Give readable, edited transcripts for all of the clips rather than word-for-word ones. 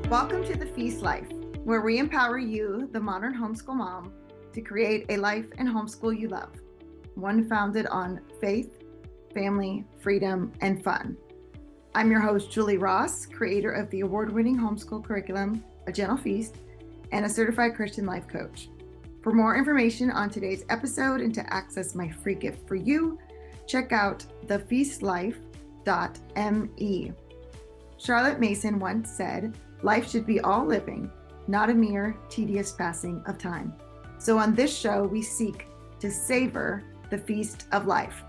Welcome to The Feast Life, where we empower you, the modern homeschool mom, to create a life and homeschool you love. One founded on faith, family, freedom, and fun. I'm your host, Julie Ross, creator of the award-winning homeschool curriculum, A Gentle Feast, and a certified Christian life coach. For more information on today's episode and to access my free gift for you, check out thefeastlife.me. Charlotte Mason once said, "Life should be all living, not a mere tedious passing of time." So on this show, we seek to savor the feast of life.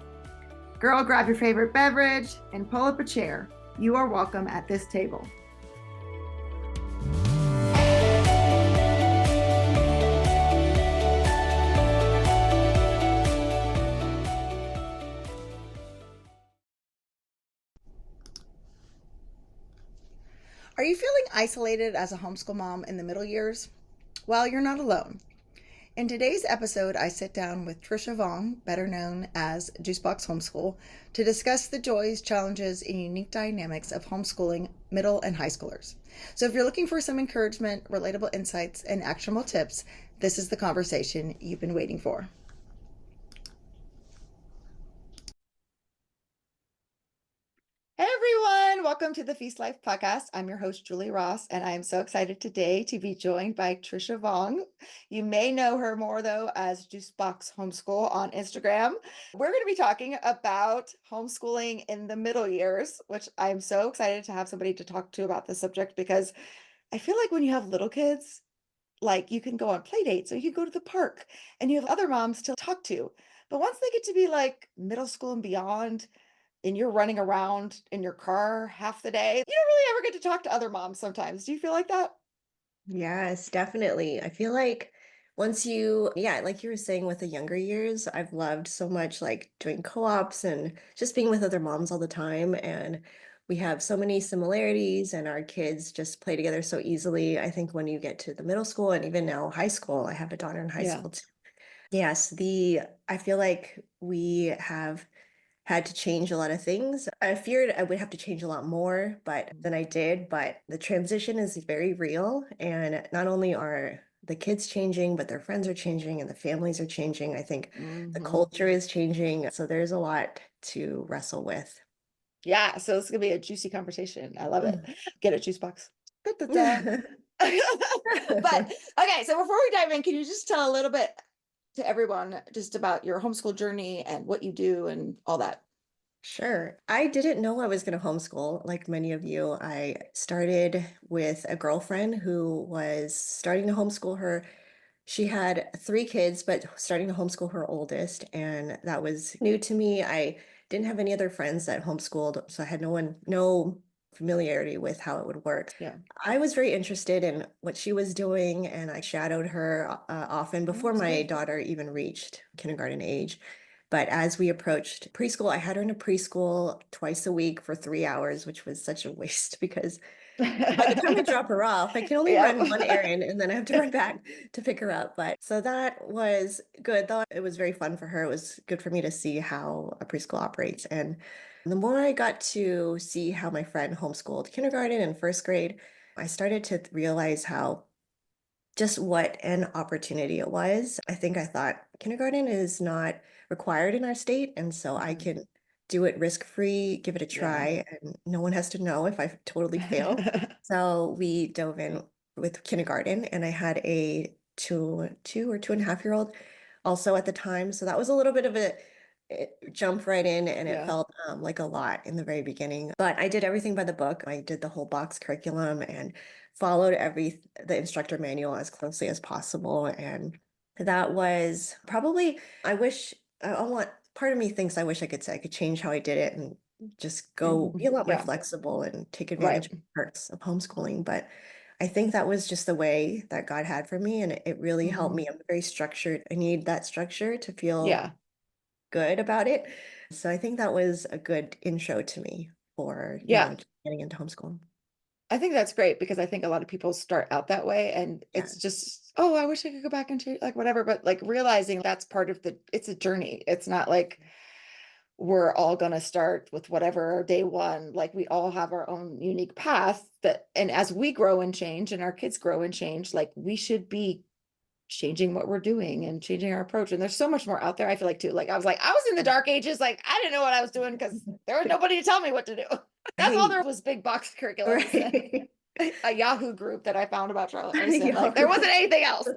Girl, grab your favorite beverage and pull up a chair. You are welcome at this table. Are you feeling isolated as a homeschool mom in the middle years? Well, you're not alone. In today's episode, I sit down with Trisha Vuong, better known as Juicebox Homeschool, to discuss the joys, challenges, and unique dynamics of homeschooling middle and high schoolers. So if you're looking for some encouragement, relatable insights, and actionable tips, this is the conversation you've been waiting for. Hey everyone, welcome to the Feast Life podcast. I'm your host, Julie Ross, and I am so excited today to be joined by Trisha Vuong. You may know her more though as Juicebox Homeschool on Instagram. We're going to be talking about homeschooling in the middle years, which I'm so excited to have somebody to talk to about this subject because I feel like when you have little kids, like you can go on play dates or you can go to the park and you have other moms to talk to. But once they get to be like middle school and beyond, and you're running around in your car half the day, you don't really ever get to talk to other moms sometimes. Do you feel like that? Yes, definitely. I feel like like you were saying with the younger years, I've loved so much like doing co-ops and just being with other moms all the time. And we have so many similarities and our kids just play together so easily. I think when you get to the middle school and even now high school, I have a daughter in high Yeah. school too. Yes, I feel like we have had to change a lot of things. I feared I would have to change a lot more, but than I did. But the transition is very real. And not only are the kids changing, but their friends are changing and the families are changing. I think the culture is changing. So there's a lot to wrestle with. Yeah. So it's gonna be a juicy conversation. I love it. Get a juice box. Da-da-da. Mm. But okay, so before we dive in, can you just tell a little bit to everyone just about your homeschool journey and what you do and all that? Sure. I didn't know I was going to homeschool like many of you. I started with a girlfriend who was starting to homeschool her. She had three kids, but starting to homeschool her oldest, and that was new to me. I didn't have any other friends that homeschooled, so I had no familiarity with how it would work. Yeah. I was very interested in what she was doing, and I shadowed her often Oh, before that's my good. daughter even reached kindergarten age. But as we approached preschool, I had her in a preschool twice a week for 3 hours, which was such a waste because by the time I drop her off, I can only Yep. run one errand and then I have to run back to pick her up. But so that was good, though. It was very fun for her. It was good for me to see how a preschool operates. And the more I got to see how my friend homeschooled kindergarten and first grade, I started to realize how just what an opportunity it was. I think I thought kindergarten is not required in our state, and so I Mhm. can do it risk-free, give it a Yeah. try, and no one has to know if I totally fail. So we dove in with kindergarten, and I had a two or 2.5 year old also at the time. So that was a little bit of a jump right in, and it Yeah. felt like a lot in the very beginning. But I did everything by the book. I did the whole box curriculum and followed the instructor manual as closely as possible. And that was probably, I want, part of me thinks I wish I could say I could change how I did it and just go be a lot more Yeah. flexible and take Right. advantage of the perks of homeschooling. But I think that was just the way that God had for me. And it really helped Mhm. me. I'm very structured. I need that structure to feel Yeah. good about it. So I think that was a good intro to me for, Yeah. getting into homeschooling. I think that's great because I think a lot of people start out that way and Yeah. it's just, oh, I wish I could go back and change like whatever, but like realizing that's part of it's a journey. It's not like we're all going to start with whatever day one, like we all have our own unique path. But and as we grow and change and our kids grow and change, like we should be changing what we're doing and changing our approach. And there's so much more out there. I feel like too, like I was in the dark ages, like I didn't know what I was doing because there was nobody to tell me what to do. That's all there Right. was, big box curriculums and Right. a Yahoo group that I found about Charlotte Mason. Like there Yahoo. wasn't anything else.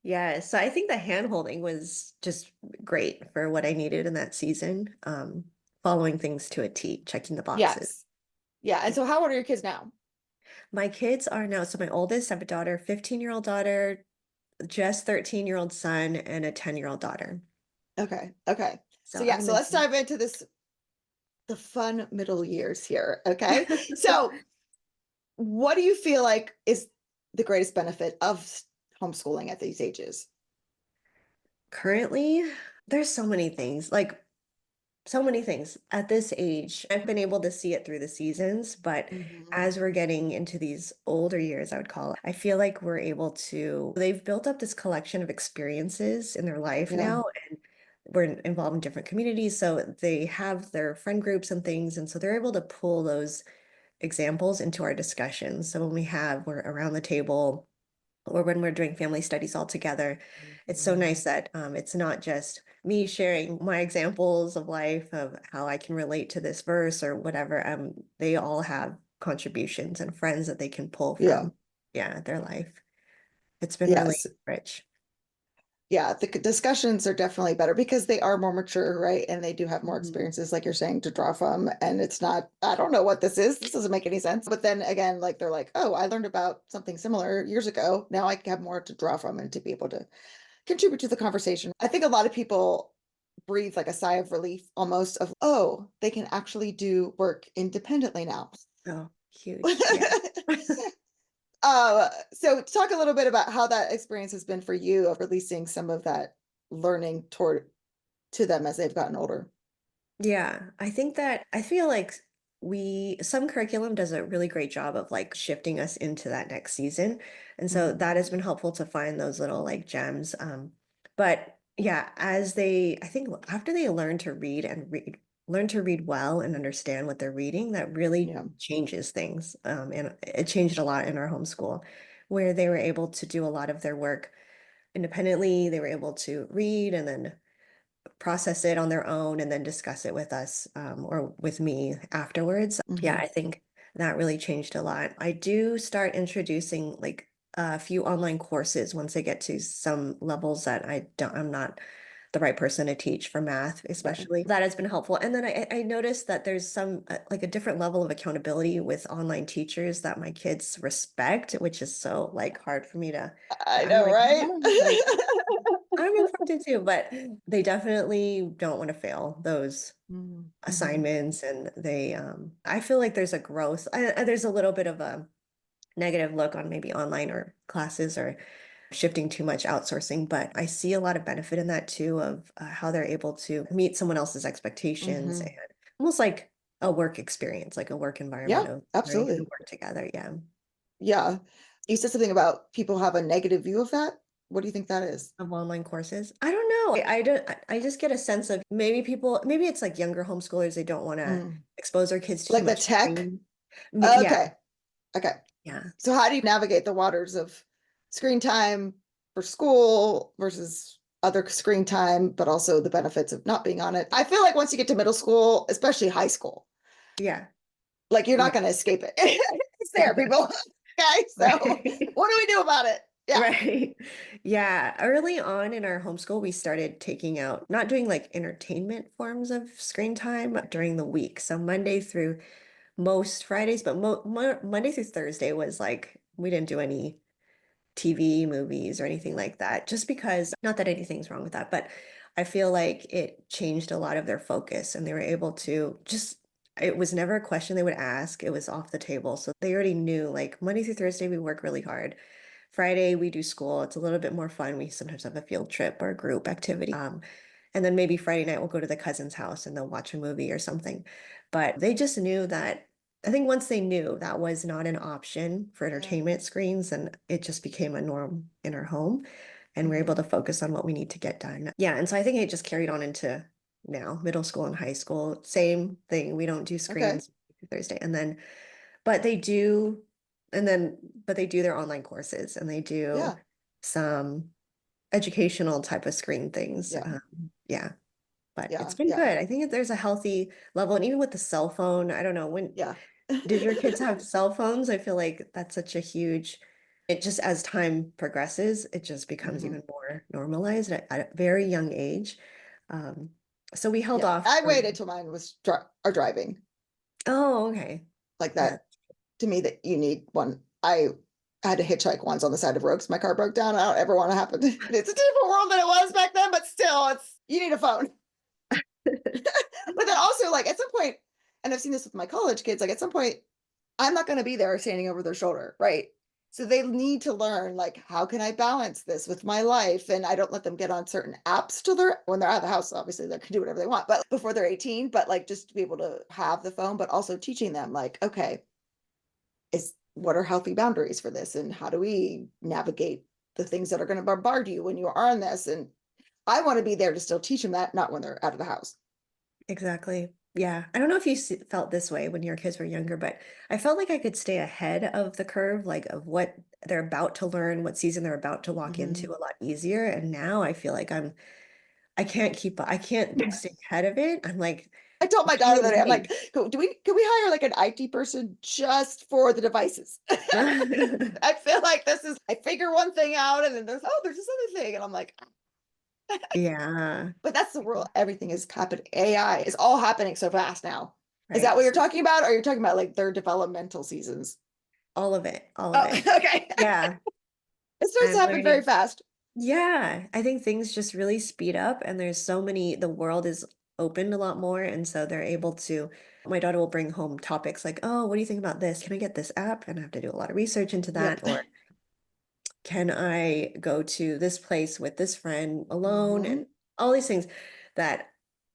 Yeah, so I think the hand holding was just great for what I needed in that season. Following things to a T, checking the boxes. Yes. Yeah. And so how old are your kids now? My kids are now, so my oldest, I have a daughter, 15-year-old daughter, just 13-year-old son, and a 10-year-old daughter. Okay. Okay. So So I yeah, have a so nice let's dive into this, the fun middle years here. Okay. So what do you feel like is the greatest benefit of homeschooling at these ages? currently, there's so many things, like so many things at this age. I've been able to see it through the seasons, but Mhm. as we're getting into these older years, I would call it, I feel like we're able to, they've built up this collection of experiences in their life Yeah. now, and we're involved in different communities. So they have their friend groups and things. And so they're able to pull those examples into our discussions. So when we're around the table, or when we're doing family studies all together, it's so Mhm. nice that it's not just me sharing my examples of life of how I can relate to this verse or whatever. They all have contributions and friends that they can pull Yeah. from, yeah, their life. It's been really Yes. rich. Yeah, the discussions are definitely better because they are more mature, right? And they do have more Mhm. experiences, like you're saying, to draw from. And it's not, I don't know what this is. This doesn't make any sense. But then again, like they're like, oh, I learned about something similar years ago. Now I have more to draw from and to be able to contribute to the conversation. I think a lot of people breathe like a sigh of relief almost of, oh, they can actually do work independently now. Oh, huge. Yeah. So talk a little bit about how that experience has been for you of releasing some of that learning toward to them as they've gotten older. Yeah, I think that I feel like some curriculum does a really great job of like shifting us into that next season. And so that has Mhm. been helpful to find those little like gems. But yeah, I think after they learn to read well and understand what they're reading, that really Yeah. changes things. And it changed a lot in our homeschool, where they were able to do a lot of their work independently. They were able to read and then process it on their own and then discuss it with us or with me afterwards. Yeah, Hmm. I think that really changed a lot. I do start introducing like a few online courses once I get to some levels that I'm not the right person to teach for math, Right. especially. That has been helpful. And then I noticed that there's some like a different level of accountability with online teachers that my kids respect, which is so like hard for me to, I I'm know, like, right? no, like I'm expected to, but they definitely don't want to fail those Mm-hmm. assignments. And I feel like there's a growth. There's a little bit of a negative look on maybe online or classes or shifting too much outsourcing, but I see a lot of benefit in that too of how they're able to meet someone else's expectations Hmm. and almost like a work experience, like a work environment Yeah, of learning how to absolutely. work together. Yeah. Yeah. You said something about people have a negative view of that. What do you think that is? Of online courses. I don't know. I don't, I just get a sense of maybe it's like younger homeschoolers, they don't want to Mm. expose their kids to too Like the much tech? screen. Yeah, Okay. Okay. yeah. So how do you navigate the waters of screen time for school versus other screen time, but also the benefits of not being on it? I feel like once you get to middle school, especially high school, Yeah. like you're Yeah. not going to escape it. It's there, people. Okay, so Right. what do we do about it? Yeah. Right. Yeah. Early on in our homeschool, we started taking out, not doing like entertainment forms of screen time during the week. So Monday through most Fridays, but Monday through Thursday was like, we didn't do any TV, movies, or anything Yeah. like that, just because, not that anything's wrong with that, but I feel like it changed a lot of their focus and they were able to just, it was never a question they would ask. It was off the table. So they already knew like Monday through Thursday, we work really hard. Friday, we do school. It's a little bit more fun. We sometimes have a field trip or a group activity. And then maybe Friday night we'll go to the cousin's house and they'll watch a movie or something. But they just knew that I think once they knew that was not an option for Yeah. entertainment screens, and it just became a norm in our home, and we're able Hmm. to focus on what we need to get done. Yeah, and so I think it just carried on into now, middle school and high school. Same thing. We don't do Okay. screens Thursday. And then, but they do, but they do their online courses and they do Yeah. some educational type of screen things. Yeah. Yeah, but it's Yeah. been Yeah. good. I think that there's a healthy level. And even with the cell phone, I don't know, Yeah. did your kids have cell phones? I feel like that's such a huge, it just as time progresses, it just becomes Hmm. even more normalized at a very young age. Um, so we held Yeah. off I from, waited till mine was are driving oh, okay. like Yeah. that. To me, that you need one. I had to hitchhike once on the side of roads. My car broke down. I don't ever want to happen. It's a different world than it was back then, but still, it's you need a phone. But then also, like at some point, and I've seen this with my college kids, like at some point, I'm not going to be there standing over their shoulder, right? So they need to learn, like, how can I balance this with my life? And I don't let them get on certain apps till they're when they're out of the house. Obviously, they can do whatever they want, but before they're 18, but like just to be able to have the phone, but also teaching them, like, okay, is what are healthy boundaries for this, and how do we navigate the things that are going to bombard you when you are on this? And I want to be there to still teach them that, not when they're out of the house. Exactly. Yeah. I don't know if you felt this way when your kids were younger, but I felt like I could stay ahead of the curve, like of what they're about to learn, what season they're about to walk Mm-hmm. into a lot easier. And now I feel like I can't I can't stay ahead of it. I'm like, I told my daughter can't that I'm like, wait. can we hire like an IT person just for the devices? I feel like this is I figure one thing out and then there's this other thing. And I'm like, Yeah. but that's the world. Everything is happening. AI is all happening so fast now. Is that Right. what you're talking about? Or you're talking about like their developmental seasons? All of it. All of Oh, it. okay. Yeah. It starts to I'm happen very learning. fast. Yeah, I think things just really speed up and there's so many, the world is opened a lot more. And so they're able to, my daughter will bring home topics like, oh, what do you think about this? Can I get this app? And I have to do a lot of research into that. Yep. Or can I go to this place with this friend alone? Hmm. And all these things that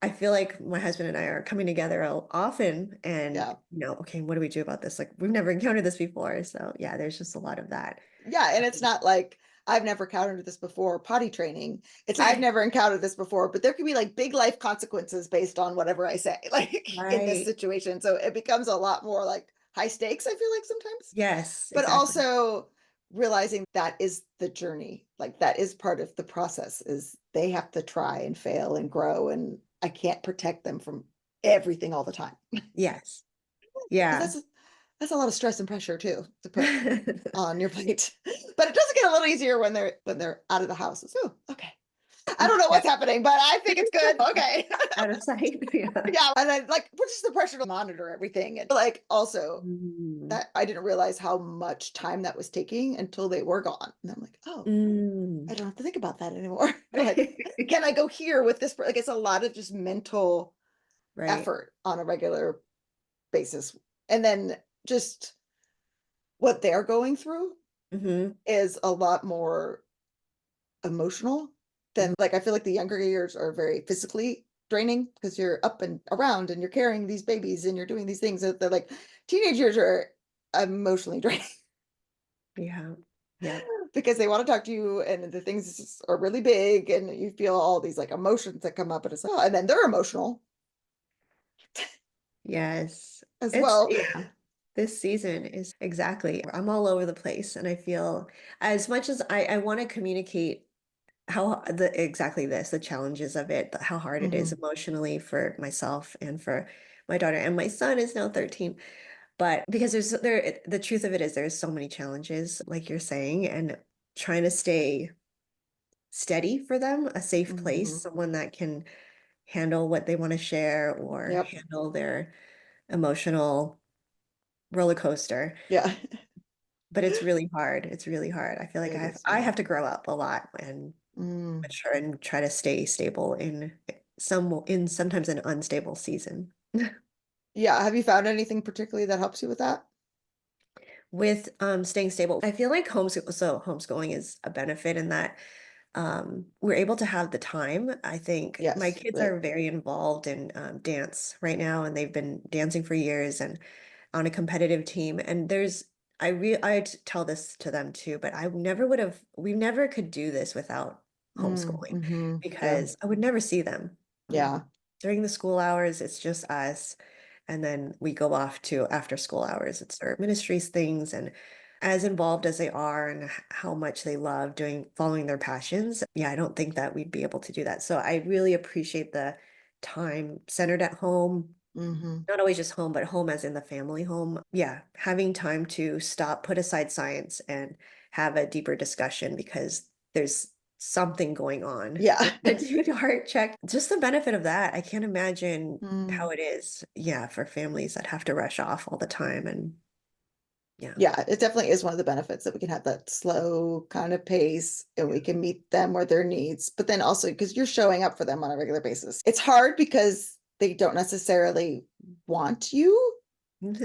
I feel like my husband and I are coming together often and, Yeah. okay, what do we do about this? Like we've never encountered this before. So yeah, there's just a lot of that. Yeah, and it's not like I've never encountered this before, potty training. It's I've never encountered this before, but there can be like big life consequences based on whatever I say, like in this Right. situation. So it becomes a lot more like high stakes, I feel like sometimes, Yes, but exactly. also realizing that is the journey. Like that is part of the process is they have to try and fail and grow. And I can't protect them from everything all the time. Yes. Because Yeah. that's a lot of stress and pressure too to put on your plate. But it does get a little easier when they're out of the house. So, okay. I don't know Yeah. what's happening, but I think it's good. Okay. Out of sight. Yeah. Yeah. And then like which is the pressure to monitor everything. And like also Mm. that I didn't realize how much time that was taking until they were gone. And I'm like, oh, I Mm. don't have to think about that anymore. Like, can I go here with this? Like it's a lot of just mental Right. effort on a regular basis. And then just what they're going through Hmm. is a lot more emotional than like I feel like the younger years are very physically draining because you're up and around and you're carrying these babies and you're doing these things that they're like teenage years are emotionally draining Yeah. Yeah. because they want to talk to you and the things are really big and you feel all these like emotions that come up and it's like, oh, and then they're emotional Yes. as It's, well. yeah. This season is exactly, I'm all over the place. And I feel as much as I want to communicate how exactly this, the challenges of it, how hard it is Hmm. emotionally for myself and for my daughter. And my son is now 13. But because the truth of it is there's so many challenges, like you're saying, and trying to stay steady for them, a safe place, Hmm. someone that can handle what they want to share or Yep. handle their emotional roller coaster. Yeah. But it's really hard. It's really hard. I feel like It is. I Yeah. have to grow up a lot and Mm. mature and try to stay stable in sometimes an unstable season. Yeah. Have you found anything particularly that helps you with that? With staying stable, I feel like homeschooling is a benefit in that we're able to have the time. I think my Yes. kids Right. are very involved in dance right now, and they've been dancing for years and on a competitive team. And tell this to them too, but we never could do this without homeschooling Mm-hmm. Yeah. because I would never see them. Yeah. During the school hours, it's just us. And then we go off to after school hours. It's their ministries things and as involved as they are and how much they love doing following their passions. Yeah, I don't think that we'd be able to do that. So I really appreciate the time centered at home, Hmm. not always just home, but home as in the family home. Yeah, having time to stop, put aside science and have a deeper discussion because there's something going on. Yeah. Do a heart check. Just the benefit of that. I can't imagine how Mm. it is, yeah, for families that have to rush off all the time and yeah. Yeah, it definitely is one of the benefits that we can have that slow kind of pace and we can meet them where their needs, but then also because you're showing up for them on a regular basis. It's hard because they don't necessarily want you,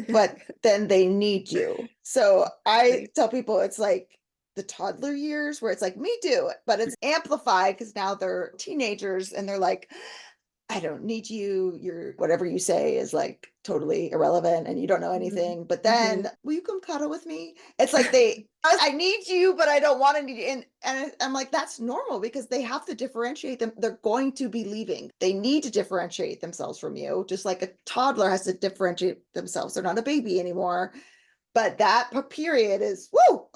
but then they need you. So I Exactly. tell people it's like the toddler years where it's like, me too, but it's amplified because now they're teenagers and they're like, I don't need you. Your whatever you say is like totally irrelevant and you don't know Mhm. anything. But then, Mhm. will you come cuddle with me? It's like I need you, but I don't want to need you. And I'm like, that's normal because they have to differentiate them. They're going to be leaving. They need to differentiate themselves from you, just like a toddler has to differentiate themselves. They're not a baby anymore. But that period is woo.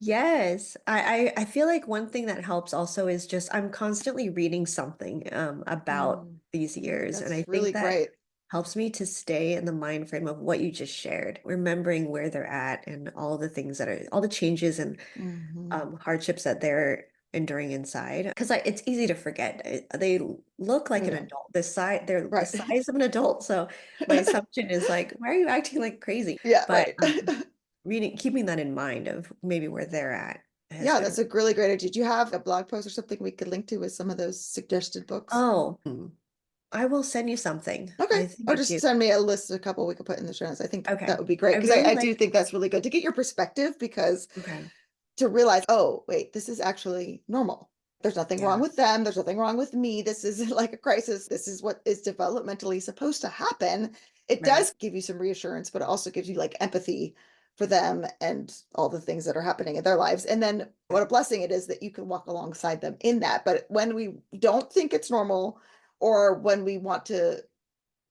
Yes, I feel like one thing that helps also is just I'm constantly reading something about Mm, these years, and I that's think really that great. helps me to stay in the mind frame of what you just shared, remembering where they're at and all the things that are all the changes and Hmm. hardships that they're enduring inside. Because it's easy to forget. They look Oh like an yeah. adult. They're the Right. size of an adult. So my assumption is like, why are you acting like crazy? Yeah, But right. keeping that in mind of maybe where they're at has Yeah, been. that's a really great idea. Do you have a blog post or something we could link to with some of those suggested books? Oh, I will send you something. Okay. I think Or I just do. send me a list of a couple we could put in the show notes. I think that Okay. would be great I because really I like. do think that's really good to get your perspective because Okay. to realize, oh, wait, this is actually normal. There's nothing wrong Yeah. with them. There's nothing wrong with me. This is like a crisis. This is what is developmentally supposed to happen. It Right. does give you some reassurance, but it also gives you like empathy for them and all the things that are happening in their lives. And then what a blessing it is that you can walk alongside them in that. But when we don't think it's normal or when we want to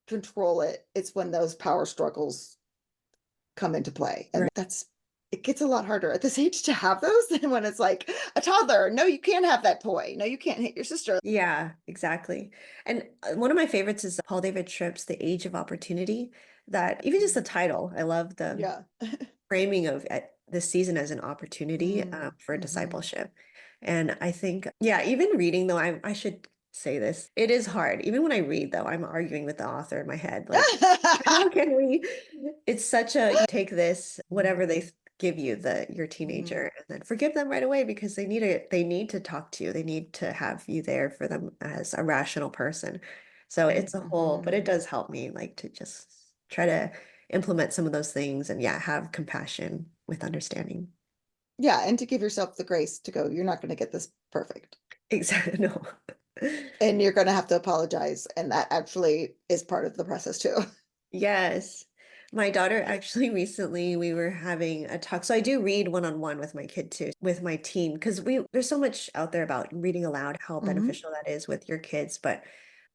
control it, it's when those power struggles come into play. And Right. that's it gets a lot harder at this age to have those than when it's like a toddler. No, you can't have that toy. No, you can't hit your sister. Yeah, exactly. And one of my favorites is Paul David Tripp's The Age of Opportunity. That even just the title, I love the Yeah. framing of this season as an opportunity for Mm-hmm. discipleship. And I think, yeah, even reading though, I should say this, it is hard. Even when I read though, I'm arguing with the author in my head, like, how can we? It's such a you take this, whatever they give you, your Mhm. teenager, and then forgive them right away because they need to talk to you. They need to have you there for them as a rational person. So it's a whole, but Mhm. it does help me like to just try to implement some of those things and yeah, have compassion with understanding. Yeah, and to give yourself the grace to go, you're not going to get this perfect. Exactly. No. And you're going to have to apologize. And that actually is part of the process too. Yes. My daughter actually recently we were having a talk. So I do read one-on-one with my kid too, with my teen, because we there's so much out there about reading aloud, how Hmm. beneficial that is with your kids. But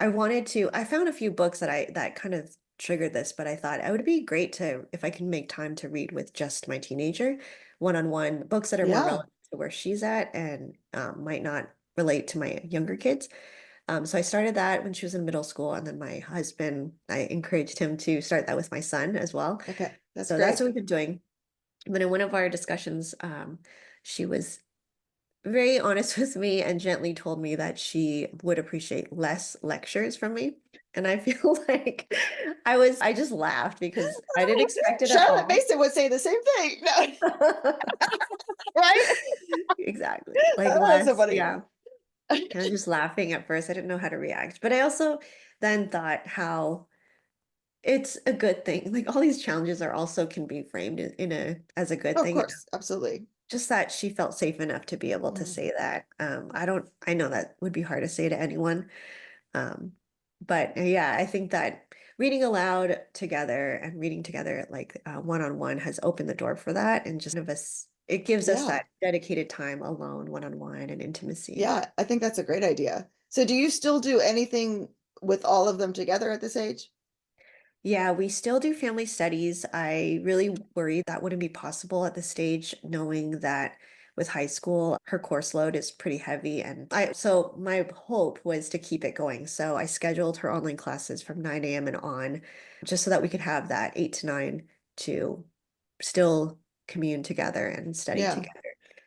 I found a few books that kind of triggered this, but I thought it would be great to if I can make time to read with just my teenager, one-on-one books that are more Yeah. relevant to where she's at and might not relate to my younger kids. So I started that when she was in middle school, and then my husband, I encouraged him to start that with my son as well. Okay. That's So that's great. what we've been doing. But in one of our discussions, she was very honest with me and gently told me that she would appreciate less lectures from me. And I feel like I just laughed because I didn't expect it at Charlotte all. Mason would say the same thing. No, right? Exactly. Like Oh, that's so less, funny. yeah. I was just laughing at first. I didn't know how to react. But I also then thought how it's a good thing. Like all these challenges are also can be framed in a as a good Of thing. course. Absolutely. Just that she felt safe enough to be able to Mhm. say that. I know that would be hard to say to anyone. Um, but yeah, I think that reading aloud together and reading together like one-on-one has opened the door for that and just of us it gives us Yeah. that dedicated time alone, one-on-one and intimacy. Yeah. I think that's a great idea. So do you still do anything with all of them together at this age? Yeah, we still do family studies. I really worry that wouldn't be possible at this stage, knowing that with high school, her course load is pretty heavy. So my hope was to keep it going. So I scheduled her online classes from 9 a.m. and on, just so that we could have that 8 to 9 to still commune together and study Yeah, together.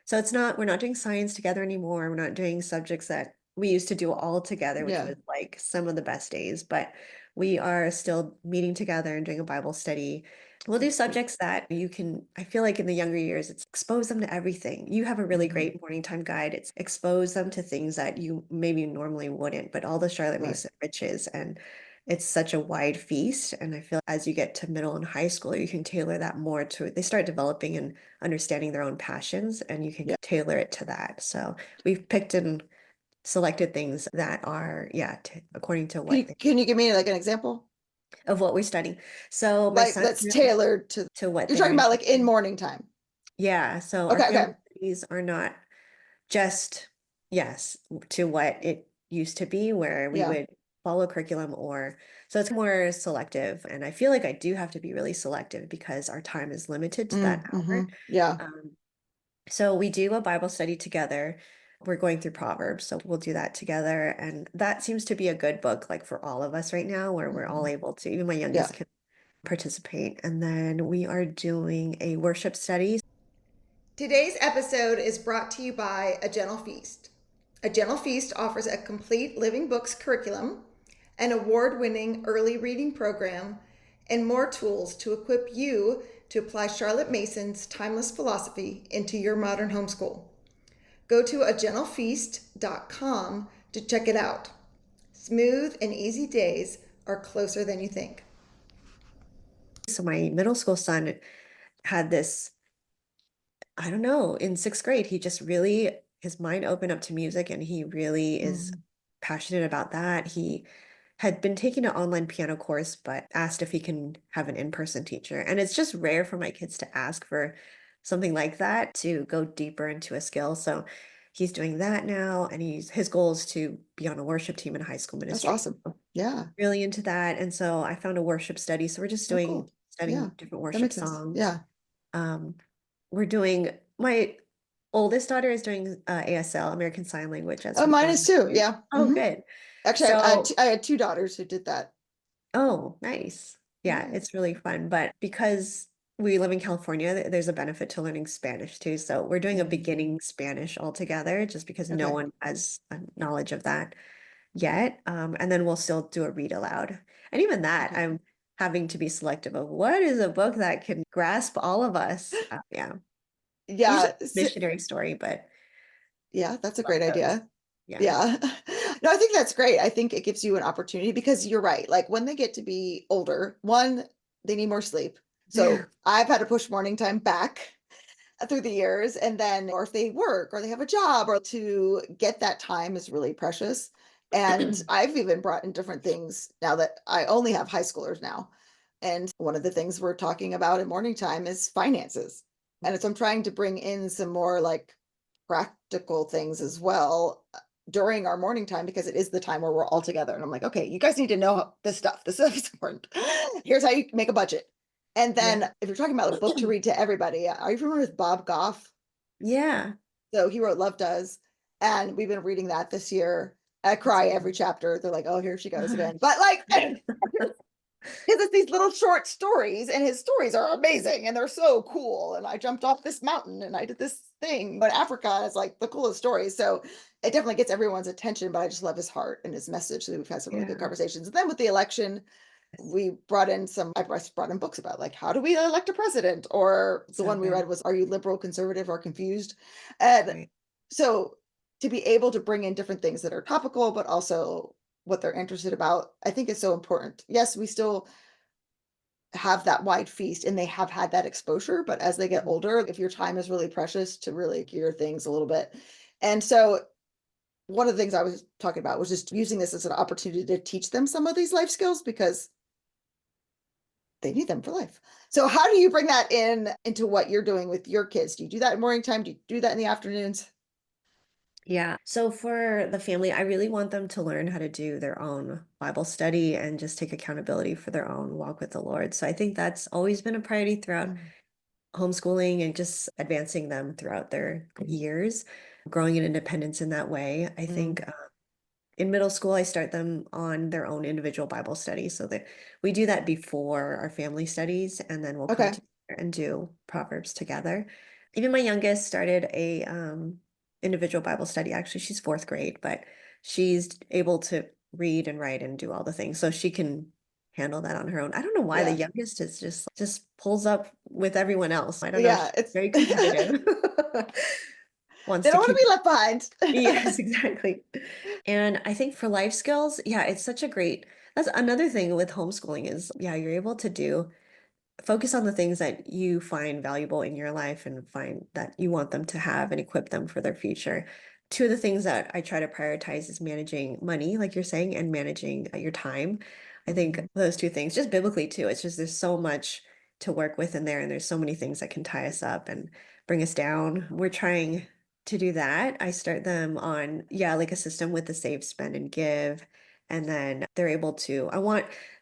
So we're not doing science together anymore. We're not doing subjects that we used to do all together, which yeah, was like some of the best days, but we are still meeting together and doing a Bible study. We'll do that's great. subjects that I feel like in the younger years, it's expose them to everything. You have a really Mhm. great morning time guide. It's expose them to things that you maybe normally wouldn't, but all the Charlotte Right. Mason riches. And it's such a wide feast. And I feel as you get to middle and high school, you can tailor that more to it. They start developing and understanding their own passions, and you can Yeah. tailor it to that. So we've picked and selected things that are, yeah, according to Can what you can you give me like an example? of what we're studying. So my Like son, that's tailored to what you're they're talking about like interested in in. morning time. Yeah, so our Okay, family okay. studies are not just, yes, to what it used to be, where we Yeah. would follow curriculum, or so it's more selective. And I feel like I do have to be really selective because our time is limited to that hour. Yeah. Um, so we do a Bible study together. We're going through Proverbs, so we'll do that together. And that seems to be a good book, like for all of us right now, where we're all Mhm. able to, even my Yeah. youngest can participate. And then we are doing a worship study. Today's episode is brought to you by A Gentle Feast. A Gentle Feast offers a complete living books curriculum, an award winning early reading program, and more tools to equip you to apply Charlotte Mason's timeless philosophy into your modern homeschool. Go to agentlefeast.com to check it out. Smooth and easy days are closer than you think. So my middle school son had this, I don't know, in sixth grade, he just really, his mind opened up to music, and he really is Mm. passionate about that. He had been taking an online piano course, but asked if he can have an in-person teacher. And it's just rare for my kids to ask for something like that to go deeper into a skill. So he's doing that now, and his goal is to be on a worship team in high school That's ministry. awesome. Yeah. Really into that. And so I found a worship study. So we're just Oh, cool. studying Yeah. different That worship makes sense. songs. Yeah. Um, we're doing my oldest daughter is doing ASL, American Sign Language, as Oh, her mine foreign is too. language. Yeah. Oh, good. Actually, So, I had two daughters who did that. oh, nice. Yeah, Yeah. it's really fun. But because we live in California, there's a benefit to learning Spanish too. So we're doing a Mhm. beginning Spanish altogether, just because no Okay. one has a knowledge of that yet. And then we'll still do a read aloud. And even that, Okay. I'm having to be selective of what is a book that can grasp all of us. Yeah. Usually Yeah. missionary story, but Yeah, that's a love great those. idea. Yeah. Yeah. No, I think that's great. I think it gives you an opportunity because you're right. Like when they get to be older, one, they need more sleep. So I've had to push morning time back through the years. And then, or if they work or they have a job or to get that time is really precious. And I've even brought in different things now that I only have high schoolers now. And one of the things we're talking about in morning time is finances. And so I'm trying to bring in some more like practical things as well during our morning time because it is the time where we're all together. And I'm like, okay, you guys need to know this stuff. This stuff is important. Here's how you make a budget. And Yeah. then if you're talking about a book to read to everybody, are you familiar with Bob Goff? Yeah. So he wrote Love Does, and we've been reading that this year. I That's cry every amazing. chapter. They're like, oh, here she goes again. But like, because it's these little short stories, and his stories are amazing and they're so cool. And I jumped off this mountain and I did this thing. But Africa is like the coolest stories. So it definitely gets everyone's attention. But I just love his heart and his message. So we've had some really good Yeah. conversations. And then with the election, we brought in I brought in books about like how do we elect a president, or the So one we good. read was are you liberal, conservative, or confused? And Right. so to be able to bring in different things that are topical but also what they're interested about, I think is so important. Yes, we still have that wide feast and they have had that exposure, but as they get Mhm. older, if your time is really precious, to really gear things a little bit. And so one of the things I was talking about was just using this as an opportunity to teach them some of these life skills because they need them for life. So how do you bring that in into what you're doing with your kids? Do you do that in morning time? Do you do that in the afternoons? Yeah. So for the family, I really want them to learn how to do their own Bible study and just take accountability for their own walk with the Lord. So I think that's always been a priority throughout Mm, homeschooling and just advancing them throughout their years, growing in independence in that way. I think mm. in middle school, I start them on their own individual Bible study so that we do that before our family studies, and then we'll come Okay. together and do Proverbs together. Even my youngest started a individual Bible study. Actually, she's fourth grade, but she's able to read and write and do all the things, so she can handle that on her own. I don't know why the Yeah. youngest is just pulls up with everyone else. I don't know. Yeah. She's It's very they competitive. Wants don't to want to keep be left behind. Yes, exactly. And I think for life skills, yeah, it's such a great, that's another thing with homeschooling is, yeah, you're able to focus on the things that you find valuable in your life and find that you want them to have and equip them for their future. Two of the things that I try to prioritize is managing money, like you're saying, and managing your time. I think Mhm. those two things, just biblically too, it's just there's so much to work with in there, and there's so many things that can tie us up and bring us down. We're trying to do that. I start them on, yeah, like a system with the save, spend, and give. And then they're able to,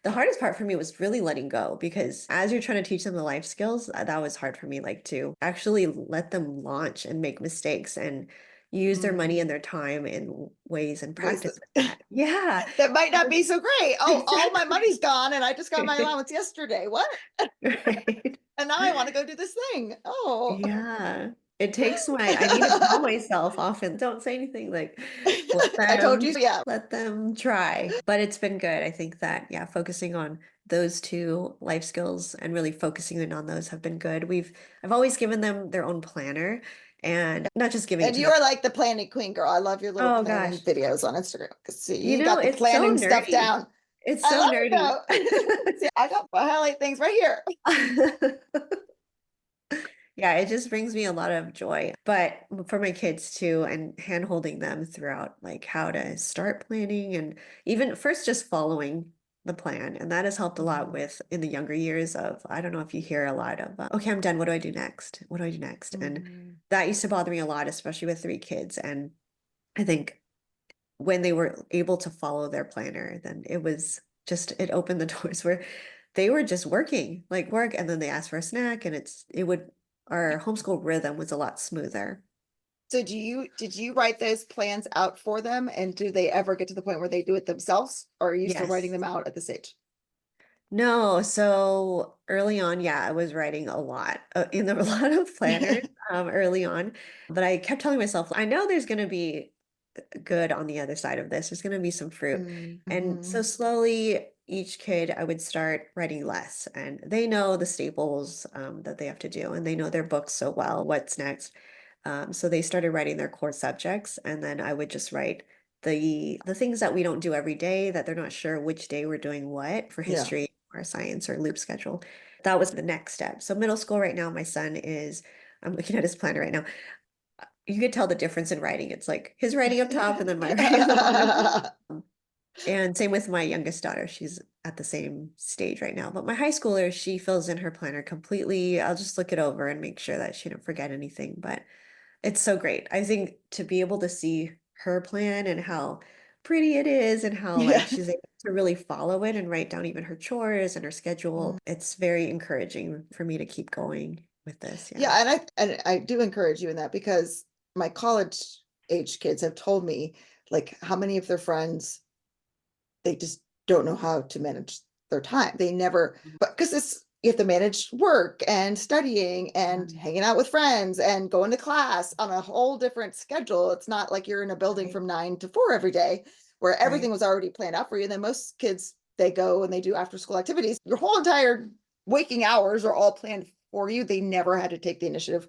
the hardest part for me was really letting go because as you're trying to teach them the life skills, that was hard for me, like to actually let them launch and make mistakes and use their money Mm. and their time in ways and Ways practice with that. Yeah, that might not be so great. Oh, all my exactly. money's gone and I just got my allowance yesterday. What? Right. And now I want to go do this thing. Oh. Yeah. It takes I need to tell myself often, don't say anything like I told you, yeah. let them try. But it's been good. I think that, yeah, focusing on those two life skills and really focusing in on those have been good. I've always given them their own planner and not just giving it And to them. you're like the planning queen girl. I love your little Oh planning gosh. videos on Instagram. See, You you know, got the it's so planning stuff nerdy. down. It's I so love it nerdy. though. See, I got my highlight things right here. Yeah, it just brings me a lot of joy. But for my kids too, and hand holding them throughout like how to start planning and even first just following the plan. And that has helped a lot Mhm. with in the younger years of, I don't know if you hear a lot of, okay, I'm done. What do I do next? What do I do next? And Mhm. that used to bother me a lot, especially with three kids. And I think when they were able to follow their planner, then it was just, it opened the doors where they were just working, like work, and then they asked for a snack, and our homeschool rhythm was a lot smoother. So did you write those plans out for them? And do they ever get to the point where they do it themselves? Or are you still writing Yes. them out at this age? No, so early on, yeah, I was writing a lot in a lot of planners early on, but I kept telling myself, I know there's going to be good on the other side of this. There's going to be some fruit. And so Mm-hmm. slowly, each kid, I would start writing less, and they know the staples that they have to do, and they know their books so well. What's next? So they started writing their core subjects, and then I would just write the things that we don't do every day that they're not sure which day we're doing what for Yeah. history or science or loop schedule. That was the next step. So middle school right now, my son is, I'm looking at his planner right now. You could tell the difference in writing. It's like his writing up top and then my writing at the bottom. And same with my youngest daughter. She's at the same stage right now. But my high schooler, she fills in her planner completely. I'll just look it over and make sure that she don't forget anything. But it's so great. I think to be able to see her plan and how pretty it is and how like Yeah. she's able to really follow it and write down even her chores and her schedule. It's very encouraging for me to keep going with this. Yeah. Yeah, and I do encourage you in that because my college age kids have told me like how many of their friends they just don't know how to manage their time. They never, but because it's you have to manage work and studying and Um, hanging out with friends and going to class on a whole different schedule. It's not like you're in a building Right. from 9 to 4 every day where everything Right. was already planned out for you. And then most kids they go and they do after school activities. Your whole entire waking hours are all planned for you. They never had to take the initiative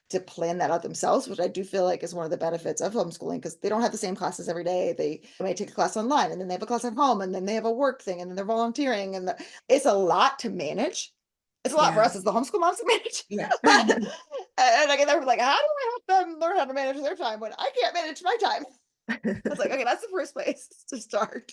to plan that out themselves, which I do feel like is one of the benefits of homeschooling because they don't have the same classes every day. They may take a class online and then they have a class at home and then they have a work thing and then they're volunteering it's a lot to manage. It's a lot for Yeah. us as the homeschool moms to manage. Yeah. But and again, they're like, how do I help them learn how to manage their time when I can't manage my time? I was like, okay, that's the first place to start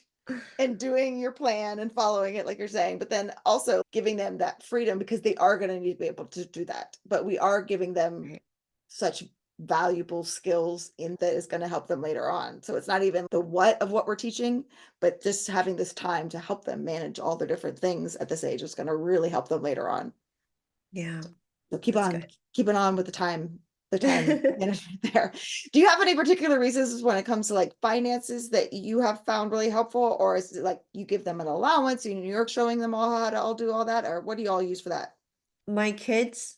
and doing your plan and following it like you're saying, but then also giving them that freedom because they are going to need to be able to do that. But we are giving them Right. such valuable skills in that is going to help them later on. So it's not even the what of what we're teaching, but just having this time to help them manage all the different things at this age is going to really help them later on. Yeah, So keep that's on good. keeping on with the time management there. Do you have any particular reasons when it comes to like finances that you have found really helpful, or is it like you give them an allowance and you're showing them all how to all do all that, or what do you all use for that? My kids,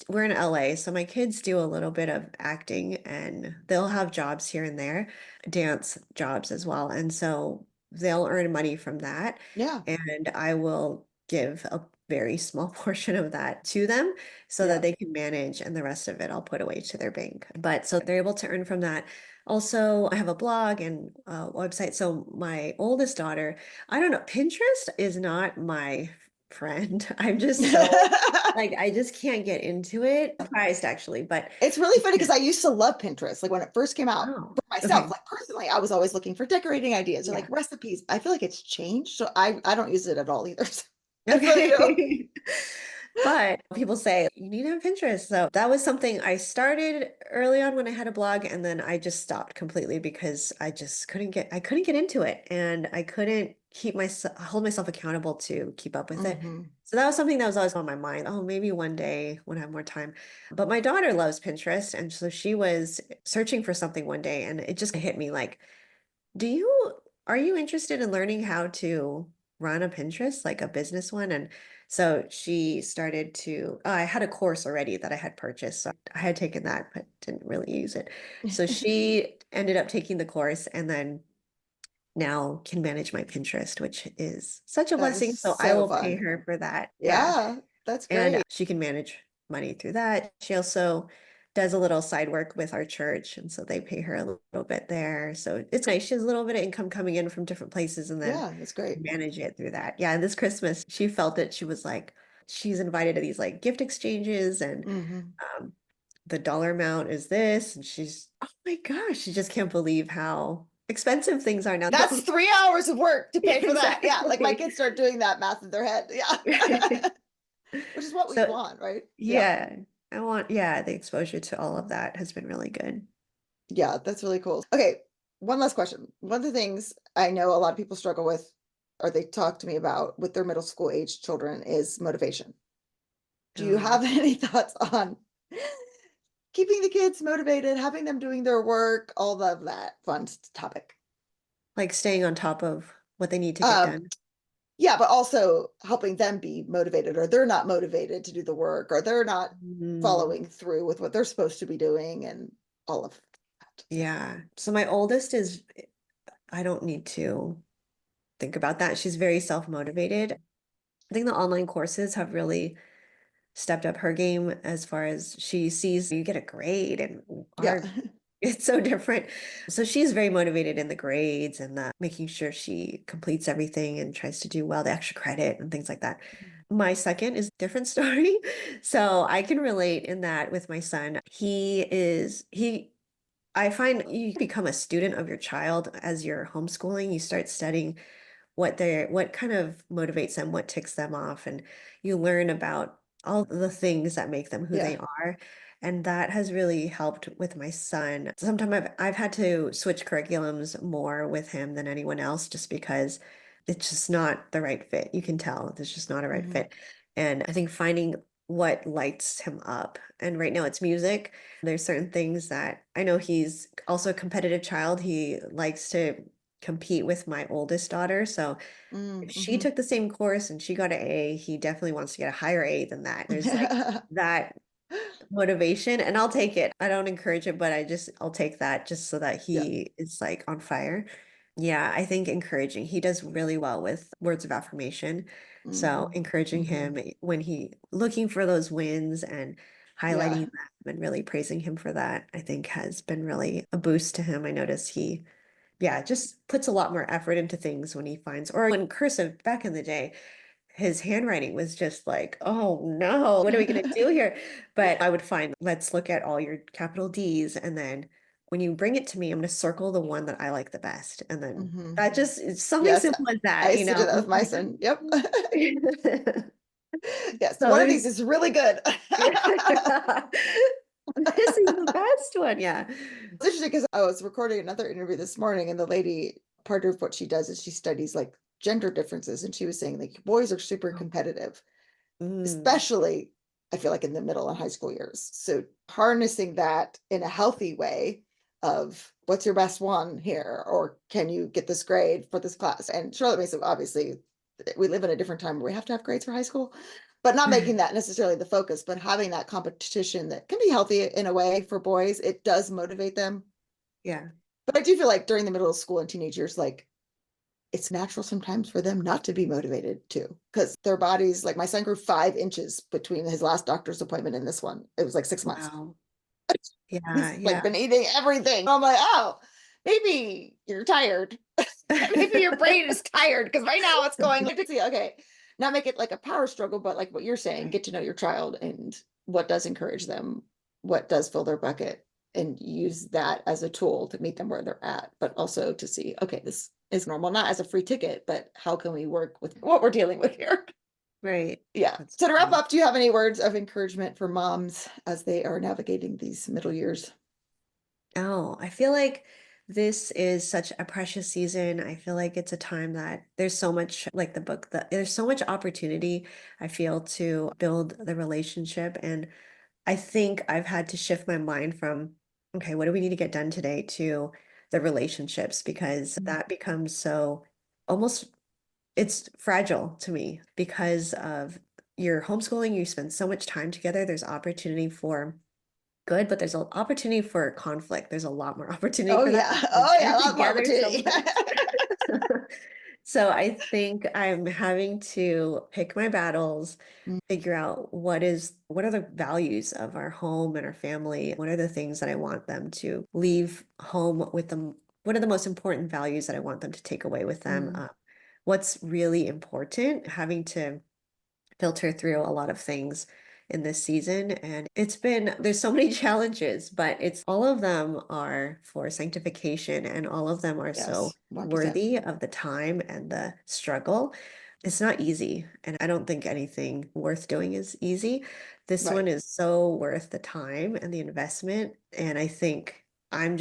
we're in LA, so my kids do a little bit of acting and they'll have jobs here and there, dance jobs as well. And so they'll earn money from that. Yeah, And I will give a very small portion of that to them so that yeah. they can manage, and the rest of it I'll put away to their bank. But so they're able to earn from that. Also, I have a blog and a website. So my oldest daughter, I don't know, Pinterest is not my friend. I'm just so like I just can't get into it. Surprised actually, but It's really funny because I used to love Pinterest. Like when it first came out oh, for myself, okay. like personally, I was always looking for decorating ideas or Yeah. like recipes. I feel like it's changed. So I don't use it at all either. So I feel you. Okay. But people say you need to have Pinterest. So that was something I started early on when I had a blog, and then I just stopped completely because I couldn't get into it, and I couldn't hold myself accountable to keep up with it. Hmm. So that was something that was always on my mind. Oh, maybe one day when I have more time. But my daughter loves Pinterest, and so she was searching for something one day, and it just hit me like, do you are you interested in learning how to run a Pinterest, like a business one? And so she started to, I had a course already that I had purchased. So I had taken that, but didn't really use it. So she ended up taking the course and then now can manage my Pinterest, which is such a That is blessing. So I so will pay fun. her for that. Yeah. Yeah, that's And great. she can manage money through that. She also does a little side work with our church, and so they pay her a little bit there. So it's nice. She has a little bit of income coming in from different places and then Yeah, that's great. manage it through that. Yeah, and this Christmas, she felt it. She was like, she's invited to these like gift exchanges, and Hmm. um, the dollar amount is this. And she's, oh my gosh, she just can't believe how expensive things are now. That's 3 hours of work to pay for that. Yeah, like my Exactly. kids start doing that math in their head. Yeah. Which is what we So want, right? Yeah. yeah, yeah, the exposure to all of that has been really good. Yeah, that's really cool. Okay, one last question. One of the things I know a lot of people struggle with, or they talk to me about with their middle school age children, is motivation. Do you Oh, have any thoughts on keeping the kids motivated, having them doing their work, all of that fun topic? like staying on top of what they need to get Um, done. yeah, but also helping them be motivated, or they're not motivated to do the work, or they're not Mm, following through with what they're supposed to be doing, and all of that. So, yeah. So my oldest is, I don't need to think about that. She's very self-motivated. I think the online courses have really stepped up her game as far as she sees you get a grade and yeah. our it's so different. So she's very motivated in the grades and the making sure she completes everything and tries to do well, the extra credit and things like that. My second is a different story. So I can relate in that with my son. I find you become a student of your child as you're homeschooling. You start studying what kind of motivates them, what ticks them off, and you learn about all the things that make them who Yeah. they are. And that has really helped with my son. Sometimes I've had to switch curriculums more with him than anyone else just because it's just not the right fit. You can tell there's just not a right Hmm. fit. And I think finding what lights him up. And right now it's music. There's certain things that I know he's also a competitive child. He likes to compete with my oldest daughter. So if she Mm-hmm. took the same course and she got an A, he definitely wants to get a higher A than that. There's like that motivation, and I'll take it. I don't encourage it, but I'll take that just so that Yeah. he is like on fire. Yeah, I think encouraging. He does really well with words of affirmation. So Hmm. encouraging Hmm. him when he looking for those wins and highlighting Yeah. them and really praising him for that, I think has been really a boost to him. I notice he yeah, just puts a lot more effort into things when he finds, or when cursive back in the day, his handwriting was just like, oh no, what are we going to do here? But I would find, let's look at all your capital D's. And then when you bring it to me, I'm going to circle the one that I like the best. And then Hmm. that just, it's something Yes, simple as I that, used to do that with my son. Yep. Yes, So one of there's, these is really good. yeah. This is the best one. Yeah. It's interesting because I was recording another interview this morning, and the lady, part of what she does is she studies like gender differences, and she was saying like boys are super Oh. competitive, Mm, especially I feel like in the middle and high school years. So harnessing that in a healthy way of what's your best one here, or can you get this grade for this class? And Charlotte Mason, obviously, we live in a different time where we have to have grades for high school, but not making that necessarily the focus, but having that competition that can be healthy in a way for boys. It does motivate them. yeah. But I do feel like during the middle of school and teenage years, like it's natural sometimes for them not to be motivated too, because their bodies, like my son grew 5 inches between his last doctor's appointment and this one. It was like 6 months. Wow. Yeah. He's like Yeah. been eating everything. I'm like, oh, maybe you're tired. Maybe your brain is tired because right now it's going like, okay, not make it like a power struggle, but like what you're saying, get to know your child and what does encourage them, what does fill their bucket, and use that as a tool to meet them where they're at, but also to see, okay, this is normal, not as a free ticket, but how can we work with what we're dealing with here? Right. Yeah. That's So to wrap true. up, do you have any words of encouragement for moms as they are navigating these middle years? Oh, I feel like this is such a precious season. I feel like it's a time that there's so much, like the book, that there's so much opportunity, I feel, to build the relationship. And I think I've had to shift my mind from, okay, what do we need to get done today to the relationships, because that becomes so almost, it's fragile to me because of your homeschooling. You spend so much time together. There's opportunity for good, but there's an opportunity for conflict. There's a lot more opportunity Oh for that yeah. because Oh you're yeah, a lot more together so opportunity. much. So I think I'm having to pick my battles, Mm, figure out what are the values of our home and our family? What are the things that I want them to leave home with them? What are the most important values that I want them to take away with them? mm, What's really important? Having to filter through a lot of things in this season. And there's so many challenges, but it's all of them are for sanctification and all of them are so yes, 100%. worthy of the time and the struggle. It's not easy. And I don't think anything worth doing is easy. This Right. one is so worth the time and the investment. And I think I'm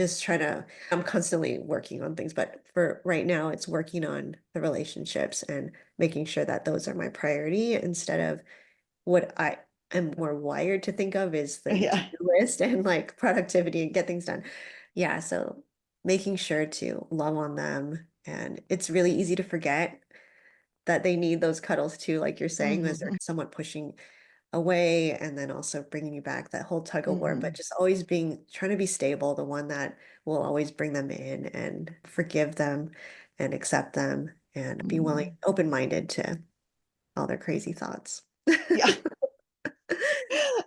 constantly working on things, but for right now, it's working on the relationships and making sure that those are my priority instead of what I am more wired to think of is the Yeah. to-do list and like productivity and get things done. Yeah, so making sure to love on them. And it's really easy to forget that they need those cuddles too, like you're saying, as they're Hmm. somewhat pushing away and then also bringing you back, that whole tug of war, but Hmm. just always trying to be stable, the one that will always bring them in and forgive them and accept them and be willing, Hmm. open-minded to all their crazy thoughts. Yeah.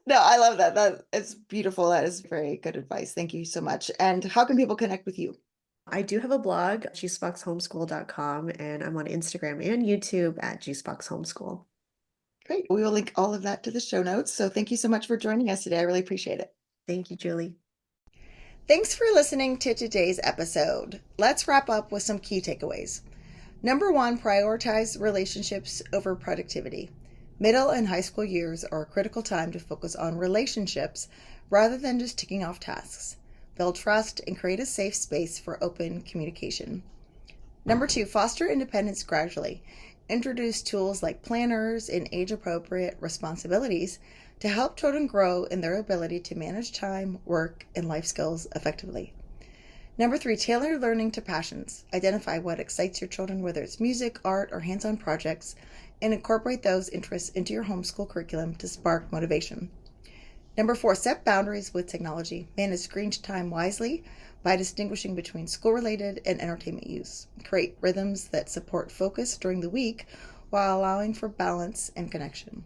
No, I love that. That it's beautiful. That is very good advice. Thank you so much. And how can people connect with you? I do have a blog, juiceboxhomeschool.com, and I'm on Instagram and YouTube at Juicebox Homeschool. Great. We will link all of that to the show notes. So thank you so much for joining us today. I really appreciate it. Thank you, Julie. Thanks for listening to today's episode. Let's wrap up with some key takeaways. Number one, prioritize relationships over productivity. Middle and high school years are a critical time to focus on relationships rather than just ticking off tasks. Build trust and create a safe space for open communication. Number two, foster independence gradually. Introduce tools like planners and age appropriate responsibilities to help children grow in their ability to manage time, work, and life skills effectively. Number three, tailor learning to passions. Identify what excites your children, whether it's music, art, or hands on projects, and incorporate those interests into your homeschool curriculum to spark motivation. Number four, set boundaries with technology. Manage screen time wisely by distinguishing between school related and entertainment use. Create rhythms that support focus during the week while allowing for balance and connection.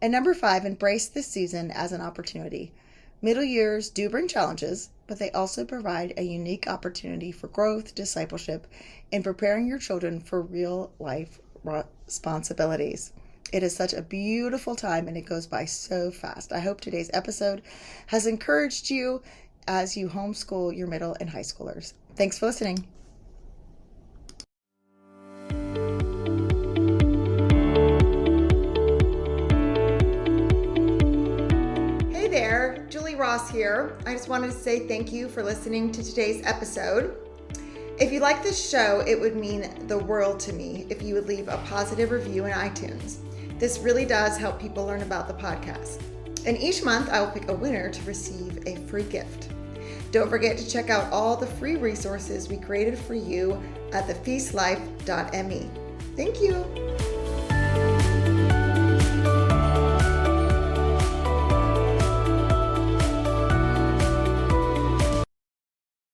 And number five, embrace this season as an opportunity. Middle years do bring challenges, but they also provide a unique opportunity for growth, discipleship, and preparing your children for real life responsibilities. It is such a beautiful time and it goes by so fast. I hope today's episode has encouraged you as you homeschool your middle and high schoolers. Thanks for listening. Hey there, Julie Ross here. I just wanted to say thank you for listening to today's episode. If you like this show, it would mean the world to me if you would leave a positive review in iTunes. This really does help people learn about the podcast. And each month I will pick a winner to receive a free gift. Don't forget to check out all the free resources we created for you at thefeastlife.me. Thank you.